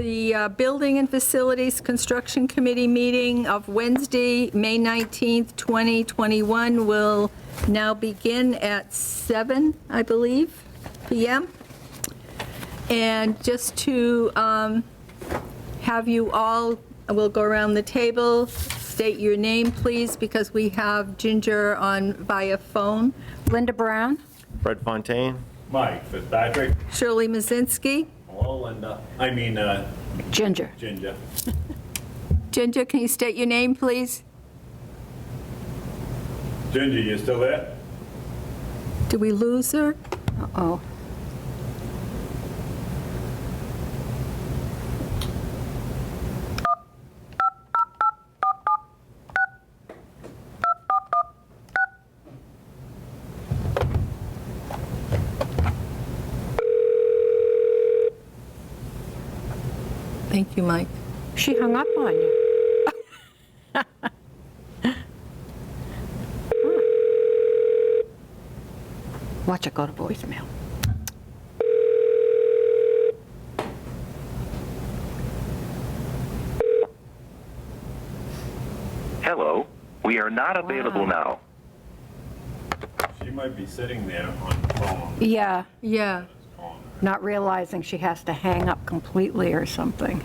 The Building and Facilities Construction Committee meeting of Wednesday, May 19th, 2021 will now begin at 7, I believe, p.m. And just to have you all, we'll go around the table, state your name, please, because we have Ginger on via phone. Linda Brown. Fred Fontaine. Mike Fitzpatrick. Shirley Mazinski. Hello, Linda. I mean, Ginger. Ginger. Ginger, can you state your name, please? Ginger, you still there? Did we lose her? Uh-oh. Thank you, Mike. She hung up on you. Watch it go to voicemail. Hello, we are not available now. She might be sitting there on the phone. Yeah, Yeah. Calling her. not realizing she has to hang up completely or something.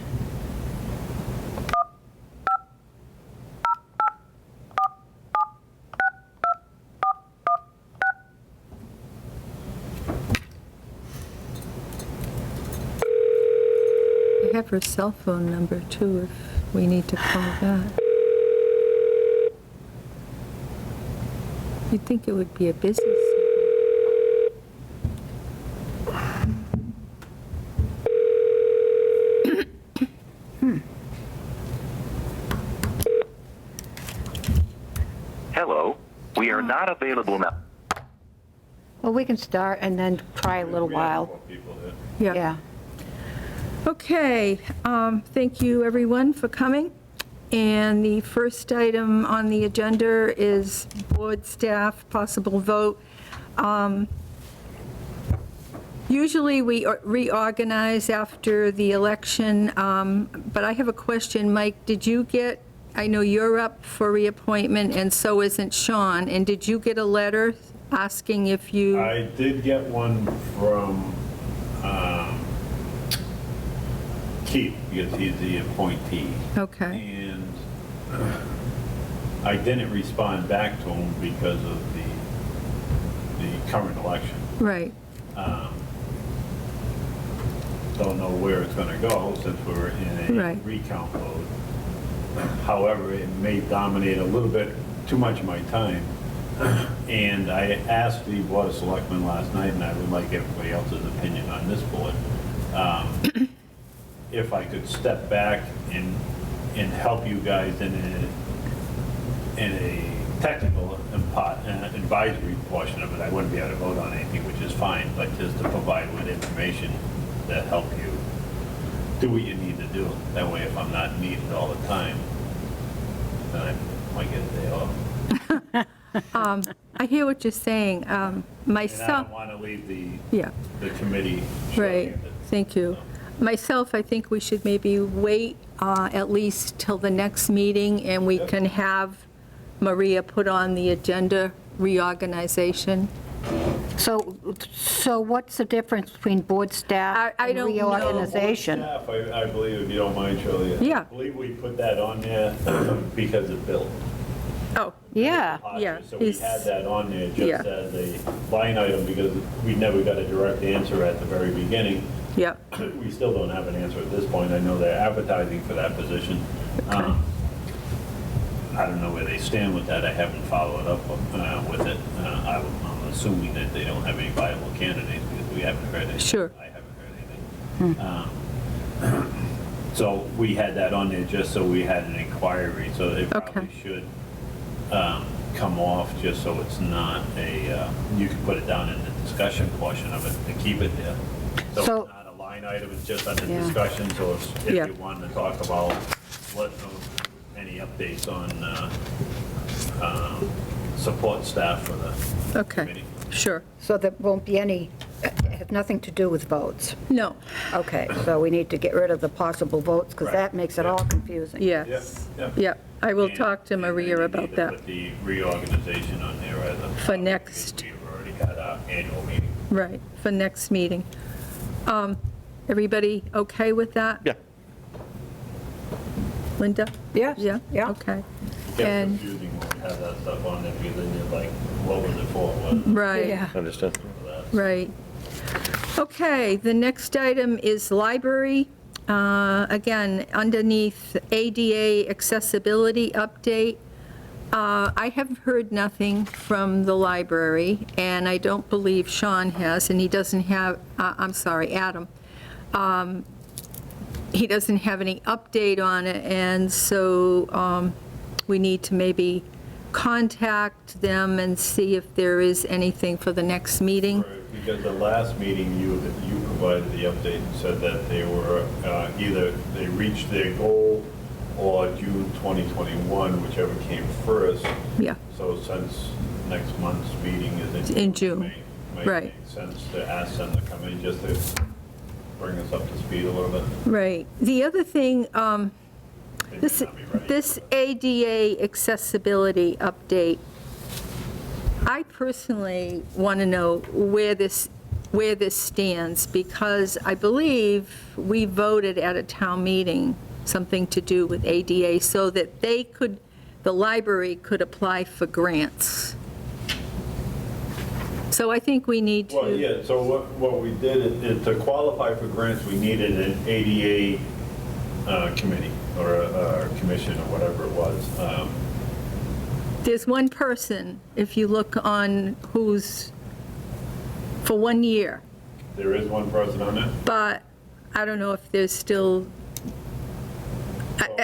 I have her cell phone number, too, if we need to call that. You'd think it would be a business. Hello, we are not available now. Well, we can start and then try a little We have while. more people there. Yeah. Okay, thank you, everyone, for coming. And the first item on the agenda is board staff possible vote. Usually, we reorganize after the election, but I have a question. Mike, did you get, I know you're up for reappointment, and so isn't Sean, and did you get a letter asking if you? I did get one from Keith, because he's the appointee. Okay, And I didn't respond back to him because of the current election. right, Don't know where it's going to go since we're in a Right. recount mode. However, it may dominate a little bit too much of my time. And I asked the Board of Selectmen last night, and I would like everybody else's opinion on this board, if I could step back and help you guys in a technical advisory portion of it. I wouldn't be able to vote on anything, which is fine, but just to provide with information that help you do what you need to do. That way, if I'm not needed all the time, then I might get a day off. I hear what you're saying. And I Myself, don't want to leave yeah. the committee Right, short-handed. thank you. Myself, I think we should maybe wait at least till the next meeting, and we Yep. can have Maria put on the agenda reorganization. So what's the difference between board staff I and don't know. reorganization? Staff, I believe, if you don't mind, Shirley. Yeah. I believe we put that on there because of Bill. Oh, Yeah, Yeah, So we he's- had that on there Yeah. just as a line item because we never got a direct answer at the very beginning. yeah, We still don't have an answer at this point. I know they're advertising for that position. I don't know where they stand with that. I haven't followed up with it. I'm assuming that they don't have any viable candidates because we haven't heard anything. Sure. I haven't heard anything. So we had that on there just so we had an inquiry, so it probably Okay. should come off just so it's not a, you can put it down in the discussion portion of it and keep it there. So So- it's not a line item, it's just under Yeah. discussion, so if Yeah. you wanted to talk about what, any updates on support staff for the okay, committee. sure. so there won't be any have nothing to do with votes. No, Okay, so we need to get rid of the possible votes, because that makes it all confusing. yes. Yep. Yep, I will And- talk to and then Maria you about need to that. Put the reorganization on there as a. For next. We've already had our annual meeting. Right, for next meeting. Everybody okay with that? Yeah. Linda? Yes, Yeah? yeah. Okay. It gets And, confusing when we have that stuff on there, because then you're like, what was it for? What was it right. Yeah. Understood. for that? Right. Okay, the next item is library. Again, underneath ADA accessibility update. I have heard nothing from the library, and I don't believe Sean has, and he doesn't have, I'm sorry, Adam. He doesn't have any update on it, and so we need to maybe contact them and see if there is anything for the next meeting. Right, because the last meeting, you provided the update and said that they were, either they reached their goal or June 2021, whichever came first. Yeah, So since next month's meeting is In June. Might Right. make sense to ask them to come in just to bring us up to speed a little bit. right. The other thing, They may This, not be ready. this ADA accessibility update, I personally want to know where this stands, because I believe we voted at a town meeting something to do with ADA, so that the library could apply for grants. So I think we need to. Well, yeah, so what we did is to qualify for grants, we needed an ADA committee or a commission or whatever it was. There's one person, if you look on who's, for 1 year, There is one person on it? but I don't know if there's still,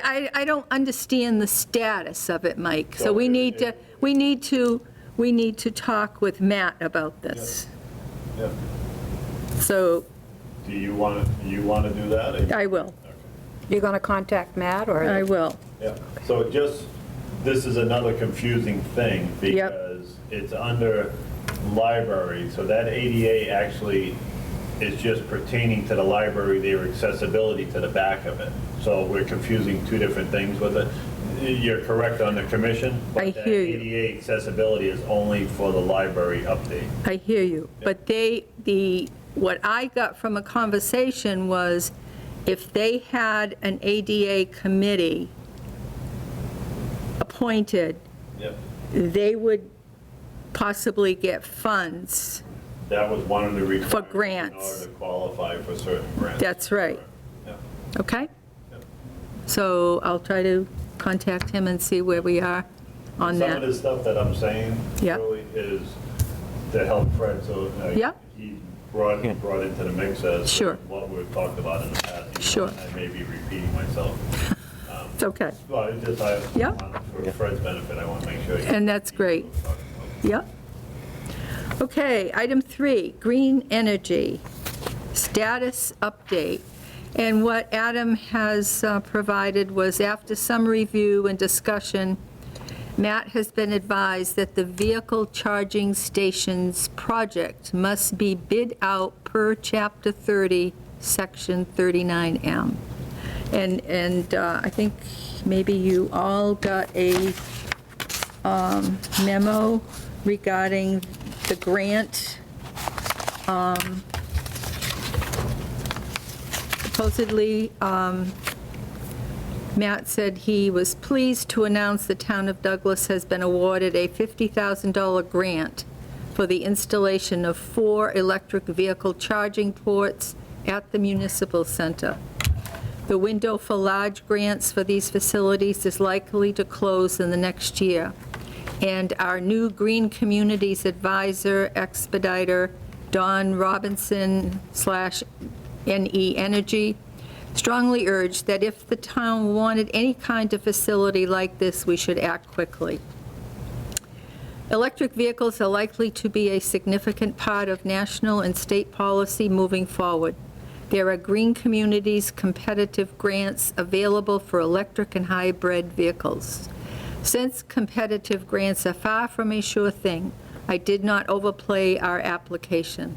I don't understand the status of it, Mike. So we need to talk with Matt about this. Yeah. So Do you want to do that? or you- I will, Okay. You're going to contact Matt, or? I will. Yeah, so this is another confusing thing, Yep. because it's under library, so that ADA actually is just pertaining to the library, their accessibility to the back of it. So we're confusing two different things with it. You're correct on the commission, I but that hear you. ADA accessibility is only for the library update. I hear you. But what I got from a conversation was, if they had an ADA committee appointed, Yep. they would possibly get funds. That was one of the requirements. grants. In order to qualify for certain grants. That's right. Yeah. Okay? Yep. So I'll try to contact him and see where we are on Some of that. the stuff that I'm saying Yeah. really is to help Fred, so Yeah. he brought into the mix as Sure. what we've talked about in the past. even Sure. though I may be repeating myself. It's okay. Well, it's just, Yeah. for Fred's benefit, I want to make sure. And that's great. Yep. Okay, item 3, green energy, status update. And what Adam has provided was, after some review and discussion, Matt has been advised that the vehicle charging stations project must be bid out per Chapter 30, Section 39M. And I think maybe you all got a memo regarding the grant. Supposedly, Matt said he was pleased to announce the town of Douglas has been awarded a $50,000 grant for the installation of 4 electric vehicle charging ports at the Municipal Center. The window for large grants for these facilities is likely to close in the next year, and our new Green Communities Advisor Expediter, Don Robinson/NE Energy, strongly urged that if the town wanted any kind of facility like this, we should act quickly. Electric vehicles are likely to be a significant part of national and state policy moving forward. There are Green Communities competitive grants available for electric and hybrid vehicles. Since competitive grants are far from a sure thing, I did not overplay our application.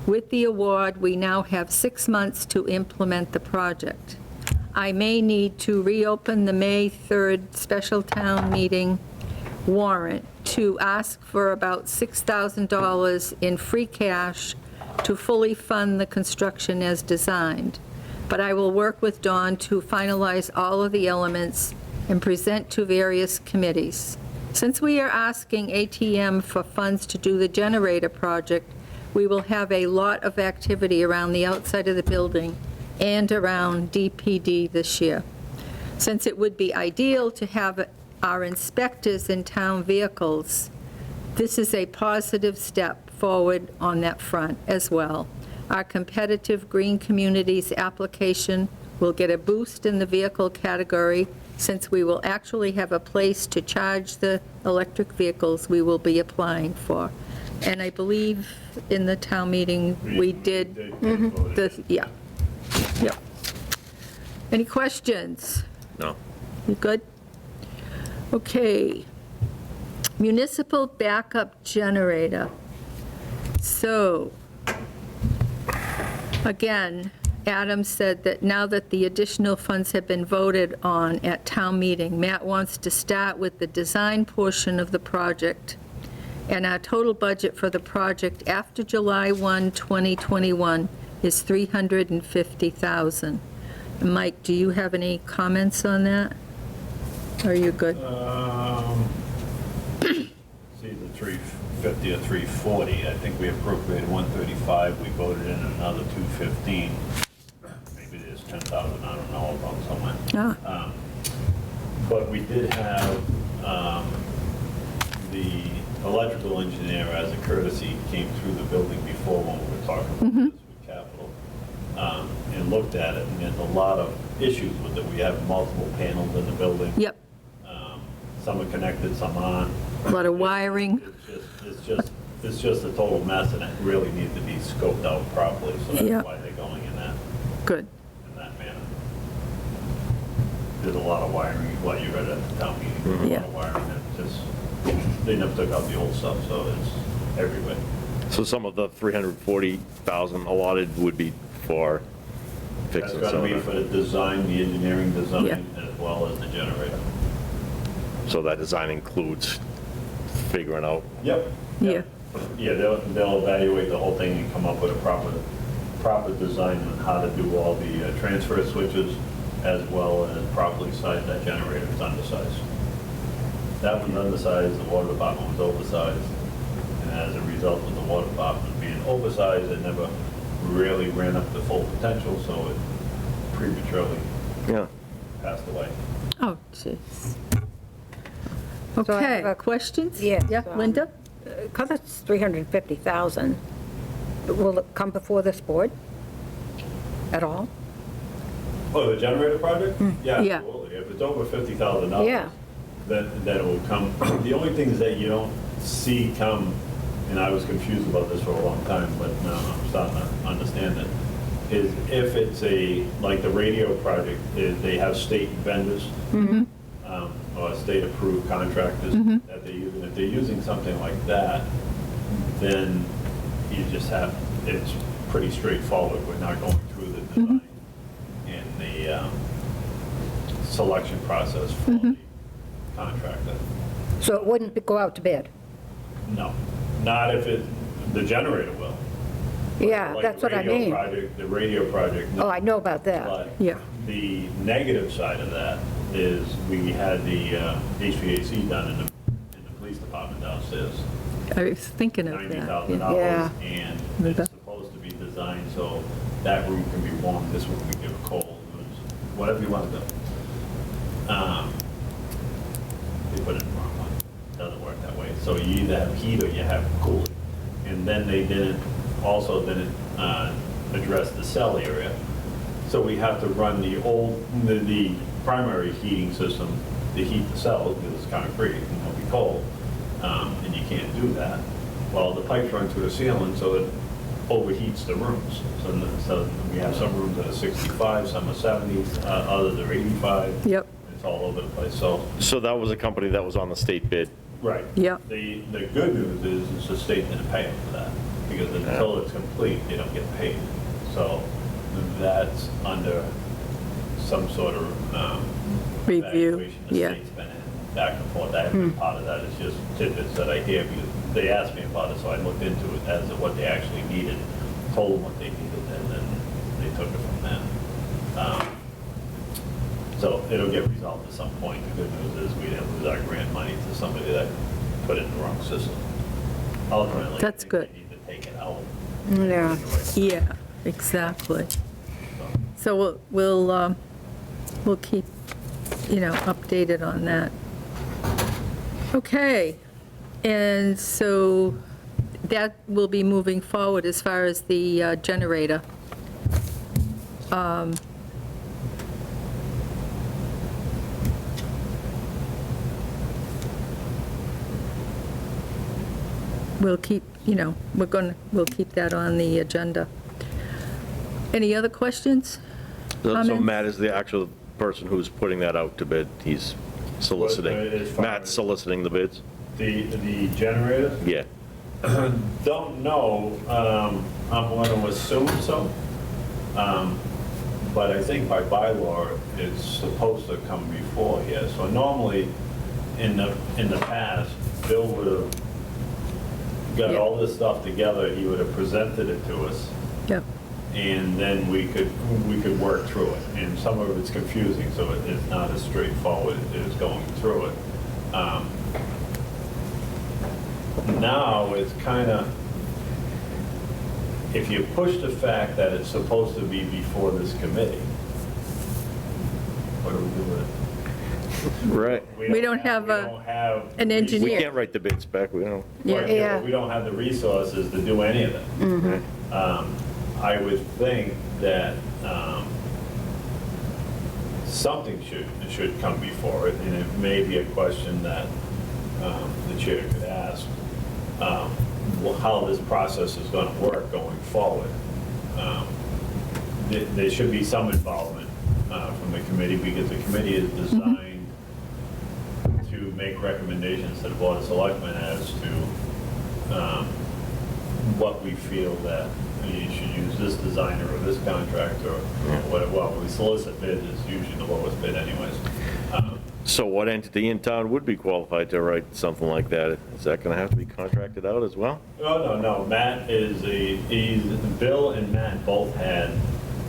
With the award, we now have 6 months to implement the project. I may need to reopen the May 3rd special town meeting warrant to ask for about $6,000 in free cash to fully fund the construction as designed. But I will work with Dawn to finalize all of the elements and present to various committees. Since we are asking ATM for funds to do the generator project, we will have a lot of activity around the outside of the building and around DPD this year. Since it would be ideal to have our inspectors in town vehicles, this is a positive step forward on that front as well. Our competitive Green Communities application will get a boost in the vehicle category since we will actually have a place to charge the electric vehicles we will be applying for. And I believe in the town meeting, we did, yeah. Yep. Any questions? No. You good? Okay. Municipal backup generator. So, again, Adam said that now that the additional funds have been voted on at town meeting, Matt wants to start with the design portion of the project. And our total budget for the project after July 1, 2021 is $350,000. Mike, do you have any comments on that? Are you good? It's either 350 or 340. I think we appropriated 135. We voted in another 215. Maybe there's 10,000, I don't know, about somewhere. Ah. But we did have the electrical engineer, as a courtesy, came through the building before when we were talking about this with Capital, and looked at it, and there's a lot of issues with it. We have multiple panels in the building. Yep, Some are connected, some aren't. a lot of wiring. It's just a total mess, and it really needs to be scoped out properly, so Yeah. that's why they're going in that manner. There's a lot of wiring, what you read at the town meeting, there's a Yeah. lot of wiring that just, they never took out the old stuff, so it's everywhere. So some of the 340,000 allotted would be for That's fixing got some to of be for that. the design, the engineering Yeah. design, as well as the generator. So that design includes figuring out, Yep. Yeah. Yeah, they'll evaluate the whole thing and come up with a proper design on how to do all the transfer switches, as well as properly size that generator. It's undersized. That one's undersized, the water department was oversized, and as a result of the water department being oversized, it never really ran up to full potential, so it prematurely yeah. passed away. Oh, jeez. So I Okay, have a- questions? Yes, Yeah, Linda? Because it's 350,000, will it come before this board at all? Oh, the generator project? Yeah, Yeah. absolutely. If it's over $50,000. Yeah. Then it will come. The only things that you don't see come, and I was confused about this for a long time, but now I'm starting to understand it, is if it's like the radio project, is they have state vendors, or state-approved contractors that they use. And if they're using something like that, then you just have, it's pretty straightforward. We're not going through the design and the selection process for the contractor. So it wouldn't go out to bid? No, not if the generator will. Yeah, Like that's the what I radio mean. project- The radio project, no. Oh, I know about that. But Yeah. the negative side of that is we had the HVAC done in the police department downstairs, I was thinking of that. $90,000. Yeah. And Remember? it's supposed to be designed so that room can be warm, this room can get cold, whatever you want to do. They put it in the wrong one. Doesn't work that way. So you either have heat or you have cooling. And then they didn't address the cell area. So we have to run the primary heating system to heat the cells because it's concrete and it'll be cold. And you can't do that. Well, the pipes run through the ceiling, so it overheats the rooms. So we have some rooms that are 65, some are 70, others are 85. Yep. It's all over the place, so. So that was a company that was on the state bid. Right. Yep. The good news is the state didn't pay them for that. because until it's complete, they don't get paid. So that's under some sort of Review, evaluation. The yeah. state's been in back and forth. I haven't been part of that. It's just tidbits that I hear because they asked me about it, so I looked into it as to what they actually needed, told them what they needed, and then they took it from there. So it'll get resolved at some point. The good news is we didn't lose our grant money to somebody that put it in the wrong system. Ultimately, That's I think good. they need to take it out. Yeah. Yeah, exactly. So we'll keep, updated on that. Okay, and so that will be moving forward as far as the generator. We'll keep, we'll keep that on the agenda. Any other questions? So Comments? Matt is the actual person who's putting that out to bid. He's soliciting. As far Matt's as- soliciting the bids? The generator? Yeah. Don't know. I'm going to assume so. But I think by bylaw, it's supposed to come before here. So normally, in the past, Bill would have got Yeah. all this stuff together, he would have presented it to us, Yep. and then we could work through it. And some of it's confusing, so it's not as straightforward as going through it. Now, it's kind of, if you push the fact that it's supposed to be before this committee, what do we do with it? Right. We don't have an engineer. We Yeah. can't write the bid spec, we don't. Yeah. We don't have the resources to do any of it. I would think that something should come before it, and it may be a question that the chair could ask, how this process is going to work going forward. There should be some involvement from the committee, because the committee is designed to make recommendations to the Board of Selectmen as to what we feel that you should use this designer or this contractor or whatever. Well, we solicit bids, it's usually the lowest bid anyways. So what entity in town would be qualified to write something like that? Is that going to have to be contracted out as well? No. Matt Bill and Matt both had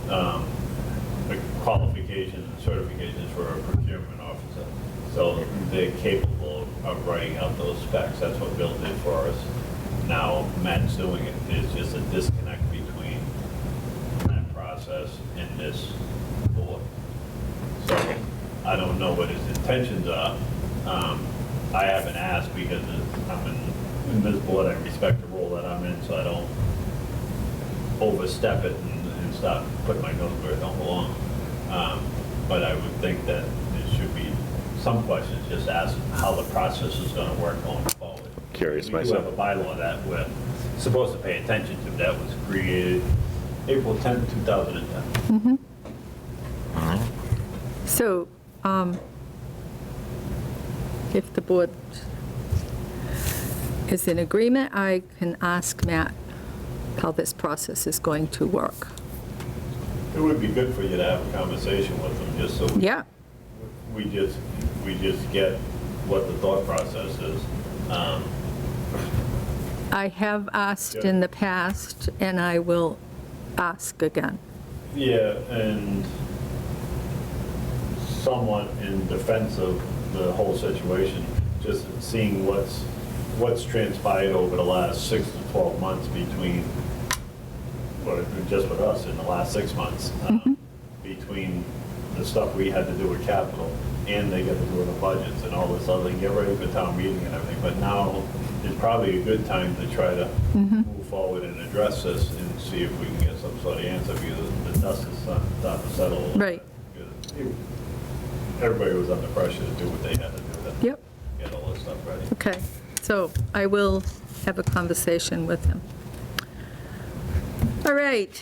the qualifications and certifications for a procurement officer. So they're capable of writing out those specs. That's what Bill did for us. Now Matt's doing it. There's just a disconnect between that process and this board. So I don't know what his intentions are. I haven't asked because I'm in this board. I respect the role that I'm in, so I don't overstep it and start putting my nose where it don't belong. But I would think that there should be some questions just asked how the process is going to work going forward. Curious We do myself. have a bylaw that we're supposed to pay attention to. That was created April 10th, 2010. So, if the board is in agreement, I can ask Matt how this process is going to work. It would be good for you to have a conversation with them, just so Yeah, we just get what the thought process is. I have asked in the past, and I will ask again. Yeah, and somewhat in defense of the whole situation, just seeing what's transpired over the last 6 to 12 months between, or just with us in the last 6 months, between the stuff we had to do with capital and they got to do with the budgets and all this other, get ready for town meeting and everything. But now is probably a good time to try to move forward and address this and see if we can get some sort of answer, because the dust is starting to settle. a little Right. bit. Because everybody was under pressure to do what they had to do to Yep. get all this stuff ready. Okay, so I will have a conversation with him. All right,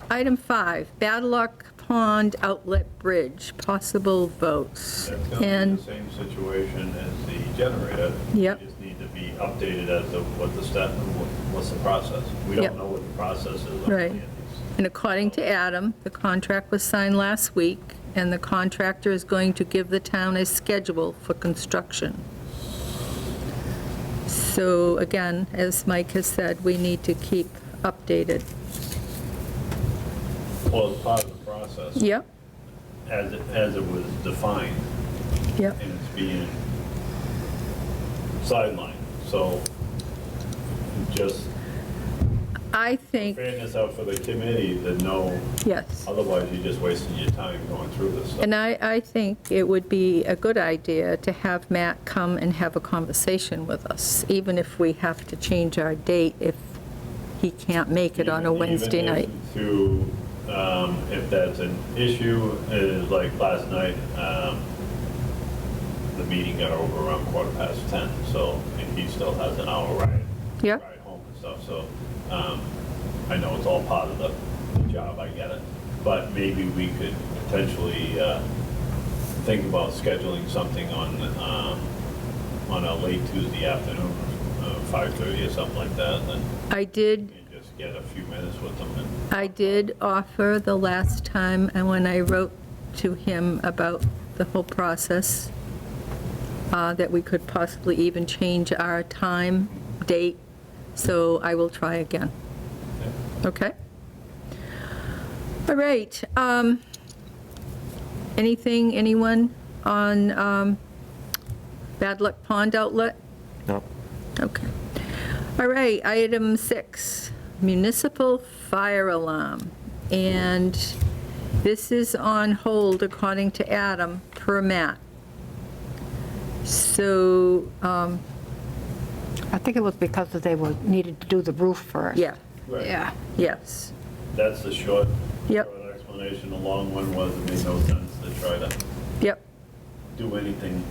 item 5, Badlock Pond Outlet Bridge, possible votes. That's going to And be the same situation as the generator. Yep. You just need to be updated as to what the step, what what's the process? We Yep. don't know what the process is. on Right. any of these. And according to Adam, the contract was signed last week, and the contractor is going to give the town a schedule for construction. So again, as Mike has said, we need to keep updated. Well, it's part of the process. Yep, As it was defined, yep. and it's being sidelined. So just I think, fairness out for the committee to know, yes. otherwise you're just wasting your time going through this stuff. And I think it would be a good idea to have Matt come and have a conversation with us, even if we have to change our date if he can't make it on a Wednesday Even if night. if that's an issue, is like last night, the meeting got over around 10:15, so, and he still has an hour ride. Yep. Ride home and stuff, so, I know it's all part of the job, I get it. But maybe we could potentially, think about scheduling something on a late Tuesday afternoon, 5:30 or something like that, and I did just get a few minutes with them and. I did offer the last time, and when I wrote to him about the whole process, that we could possibly even change our time, date, so I will try again. Okay? All right. Anyone on Bad Luck Pond Outlet? No. Okay. All right, item 6, municipal fire alarm. And this is on hold, according to Adam, per Matt. So, I think it was because they needed to do the roof first. yeah, Right. Yeah. yes, That's the short Yep. explanation. The long one was it made no sense to try to yep, do anything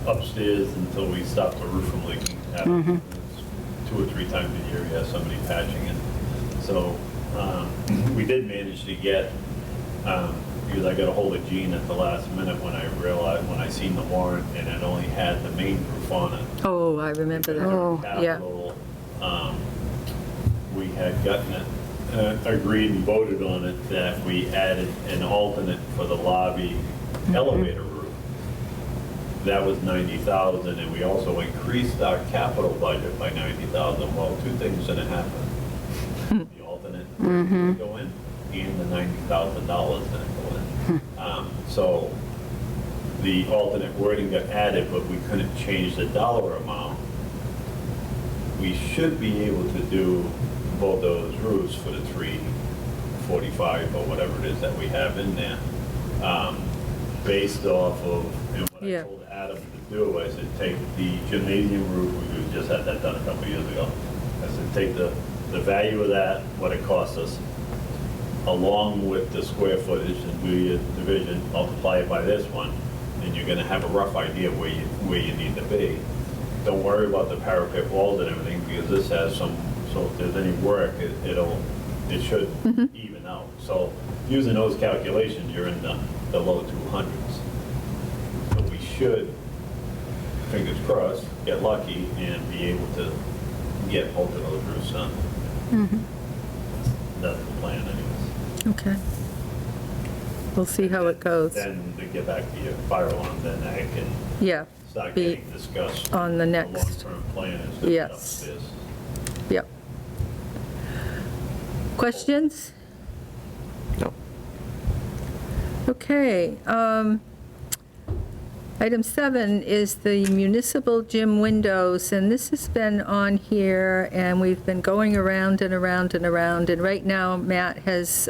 upstairs until we stop the roof from leaking. It's 2 or 3 times a year, you have somebody patching it. So we did manage to get, because I got a hold of Gene at the last minute when I seen the warrant and it only had the main roof on it. oh, I remember that. Oh. Yeah. Capital, we had gotten it, agreed and voted on it, that we added an alternate for the lobby elevator roof. That was 90,000, and we also increased our capital budget by 90,000. Well, 2 things gonna happen. The alternate will go in, and the $90,000 gonna go in. So the alternate wording got added, but we couldn't change the dollar amount. We should be able to do both those roofs for the 345 or whatever it is that we have in there, based off of, and what I Yeah. told Adam to do, I said, take the gymnasium roof, we just had that done a couple years ago. I said, take the value of that, what it cost us, along with the square footage, and do your division, multiply it by this one, and you're gonna have a rough idea where you need to be. Don't worry about the parapet walls and everything, because this has some, so if there's any work, it should even out. So using those calculations, you're in the low 200s. So we should, fingers crossed, get lucky and be able to get both of those roofs done. That's the plan anyways. Okay. We'll see how it goes. Then to get back to your fire alarm, then that can Yeah, start be getting discussed. on the next. long-term plan is to get Yes. upstairs. Yep. Questions? No. Okay. Item 7 is the municipal gym windows, and this has been on here, and we've been going around and around and around, and right now Matt has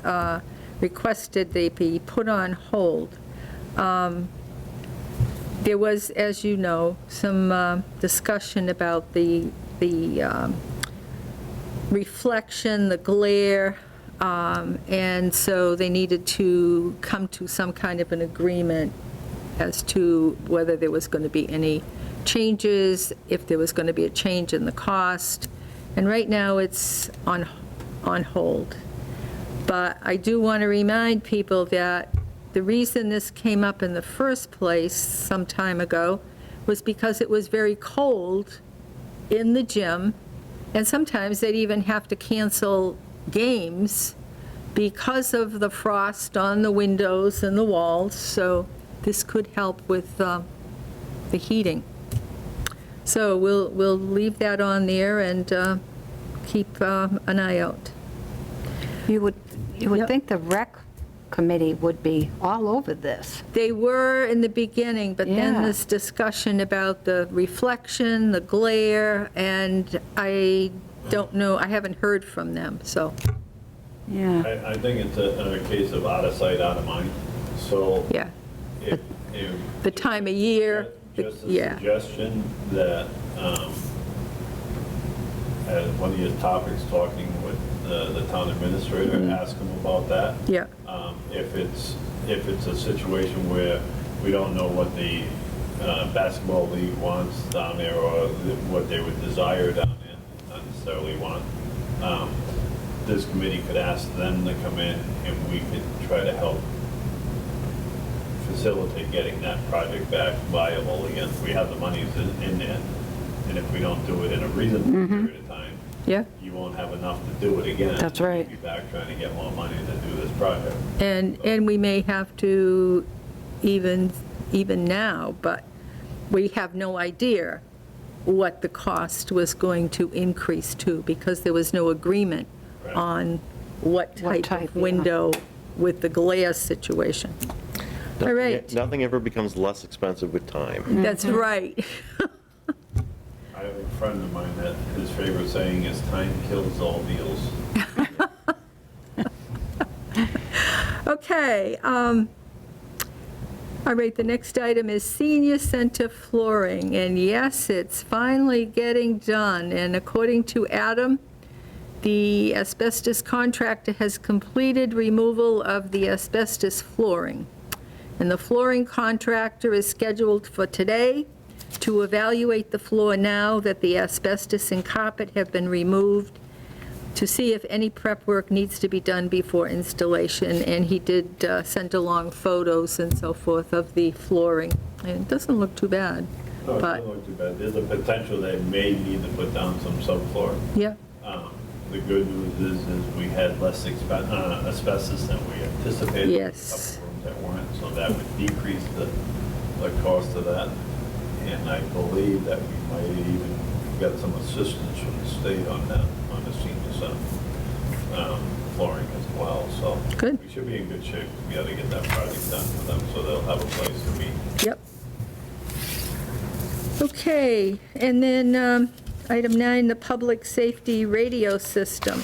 requested they be put on hold. There was, as you know, some discussion about the reflection, the glare, and so they needed to come to some kind of an agreement as to whether there was going to be any changes, if there was going to be a change in the cost, and right now it's on hold. But I do want to remind people that the reason this came up in the first place some time ago was because it was very cold in the gym, And sometimes they'd even have to cancel games because of the frost on the windows and the walls, so this could help with the heating. So we'll leave that on there and keep an eye out. You would Yep. think the rec committee would be all over this. They were in the beginning, but then Yeah. this discussion about the reflection, the glare, and I don't know, I haven't heard from them, so, Yeah. I think it's a case of out of sight, out of mind. So yeah. if The time of year, just a yeah, suggestion that, as one of your topics, talking with the town administrator, ask them about that. yeah, If it's a situation where we don't know what the basketball league wants down there, or what they would desire down there, not necessarily want, this committee could ask them to come in, and we could try to help facilitate getting that project back viable again. We have the monies in there, and if we don't do it in a reasonable period of time, yeah. you won't have enough to do it again. That's right. You'll be back trying to get more money to do this project. And we may have to, even now, but we have no idea what the cost was going to increase to, because there was no agreement Right. on what type type, of yeah. window with the glare situation. All right, Nothing ever becomes less expensive with time. that's right. I have a friend of mine that his favorite saying is "time kills all deals." Okay, all right, the next item is senior center flooring, and yes, it's finally getting done, and according to Adam, the asbestos contractor has completed removal of the asbestos flooring, and the flooring contractor is scheduled for today to evaluate the floor now that the asbestos and carpet have been removed, to see if any prep work needs to be done before installation, and he did send along photos and so forth of the flooring, and it doesn't look too bad, No, it but, doesn't look too bad. There's a potential they may need to put down some subfloor. yeah, The good news is we had less asbestos than we anticipated. Yes. A couple rooms that weren't, so that would decrease the cost of that. And I believe that we might even get some assistance from the state on that, on the senior center flooring as well. So Good. we should be in good shape to be able to get that project done for them, so they'll have a place to meet. yep. Okay, and then item 9, the public safety radio system.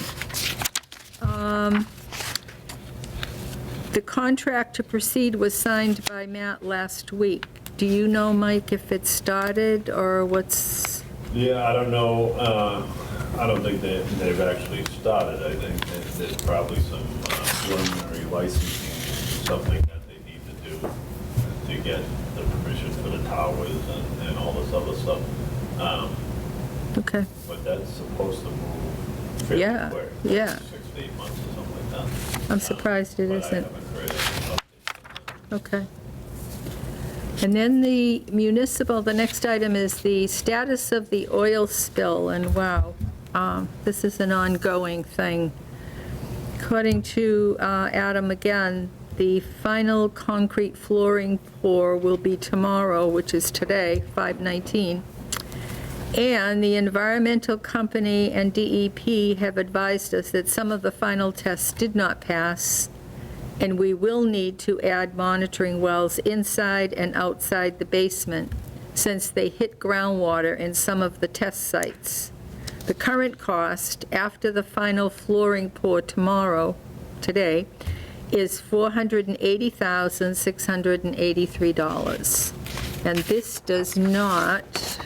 The contract to proceed was signed by Matt last week. Do you know, Mike, if it started or what's, Yeah, I don't know, I don't think they've actually started. I think that there's probably some preliminary licensing, something that they need to do to get the permission for the towers and all this other stuff. okay, But that's supposed to move fairly Yeah, quick. yeah. 6 to 8 months or something like that. I'm surprised it But I isn't. haven't heard any updates on that. Okay. And then the municipal, the next item is the status of the oil spill, and wow, this is an ongoing thing. According to Adam again, the final concrete flooring pour will be tomorrow, which is today, 5/19. And the environmental company and DEP have advised us that some of the final tests did not pass, and we will need to add monitoring wells inside and outside the basement, since they hit groundwater in some of the test sites. The current cost, after the final flooring pour today, is $480,683. And this does not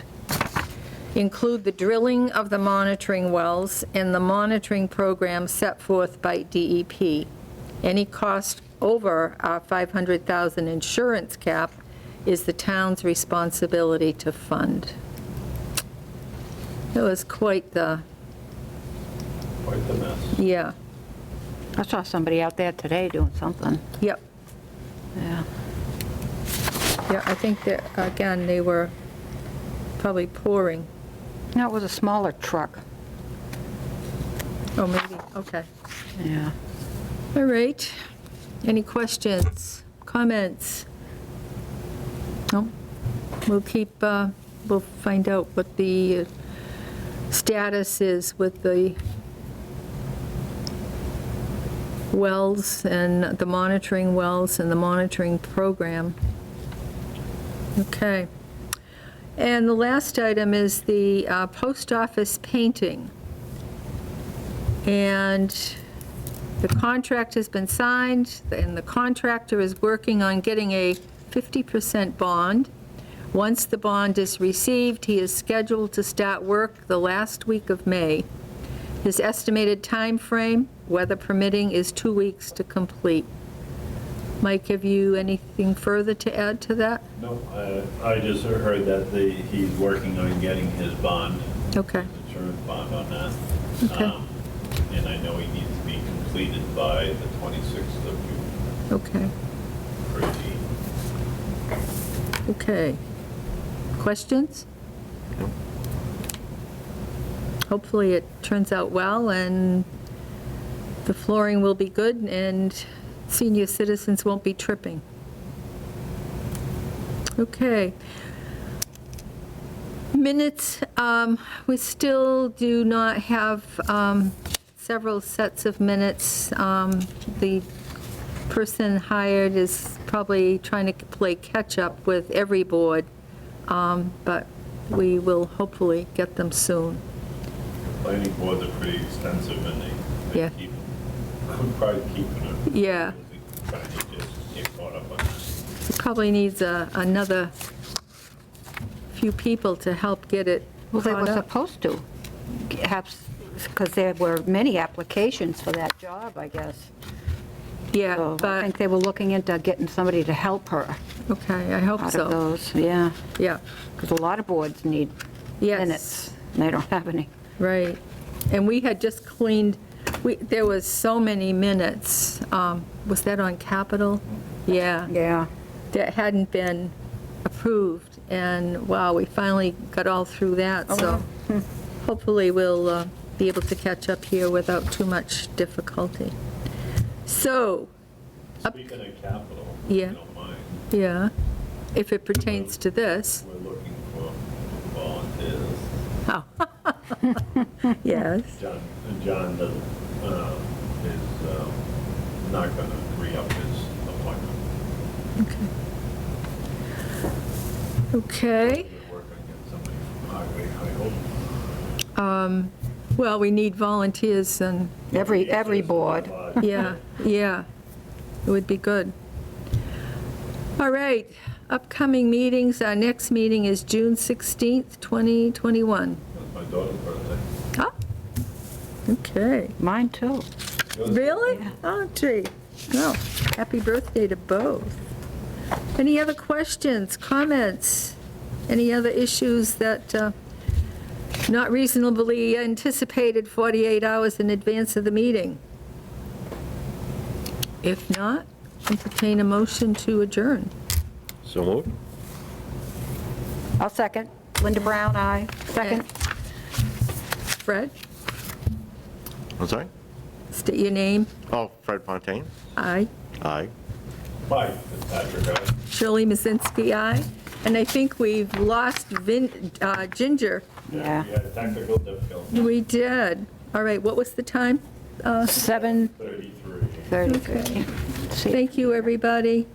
include the drilling of the monitoring wells and the monitoring program set forth by DEP. Any cost over our $500,000 insurance cap is the town's responsibility to fund. It was quite the, Quite the mess. yeah, I saw somebody out there today doing something. yep, Yeah. yeah, I think that, again, they were probably pouring. No, it was a smaller truck. Oh, maybe, okay. Yeah. All right. Any questions, comments? No? We'll we'll find out what the status is with the wells and the monitoring wells and the monitoring program. Okay. And the last item is the post office painting. And the contract has been signed, and the contractor is working on getting a 50% bond. Once the bond is received, he is scheduled to start work the last week of May. His estimated time frame, weather permitting, is 2 weeks to complete. Mike, have you anything further to add to that? No, I just heard that he's working on getting his bond, Okay, insurance bond on that. Okay. And I know he needs to be completed by the 26th of June. okay, for the- okay. Questions? Hopefully it turns out well, and the flooring will be good, and senior citizens won't be tripping. Okay. Minutes, we still do not have several sets of minutes. The person hired is probably trying to play catch-up with every board, but we will hopefully get them soon. Planning boards are pretty extensive and Yeah. they keep, could probably keep it. Yeah. Trying to just get caught up on that. It probably needs another few people to help get it Well, they were caught up. supposed to have, because there were many applications for that job, I guess. Yeah, So I but, think they were looking into getting somebody to help her okay, I hope out of so. those, yeah. Yeah, Because a lot of boards need yes. minutes, and they don't have any. Right. And we had just cleaned, there was so many minutes. Was that on Capitol? Yeah. Yeah. That hadn't been approved. And wow, we finally got all through that. So hopefully we'll be able to catch up here without too much difficulty. So, Speaking of capital, if Yeah. you don't mind, yeah, if it pertains to this. we're looking for volunteers. Yes. John doesn't, is not going to re-up his appointment. Okay. We're working on getting somebody from highway, I hope. Well, we need volunteers and, Every board. yeah, yeah, it would be good. All right, upcoming meetings, our next meeting is June 16th, 2021. That's my daughter's birthday. Ah, okay. Mine too. Really? Oh, gee. Well, happy birthday to both. Any other questions, comments? Any other issues that not reasonably anticipated 48 hours in advance of the meeting? If not, entertain a motion to adjourn. So moved? I'll second. Linda Brown, aye. Second. Fred, I'm sorry? state your name. Oh, Fred Fontaine? Aye. Aye. Bye, Patrick. Shirley Mazinski, aye. And I think we've lost Ginger. Yeah. We had technical difficulty. We did. All right, what was the time? 7:33. 33. Okay. See, Thank you, everybody.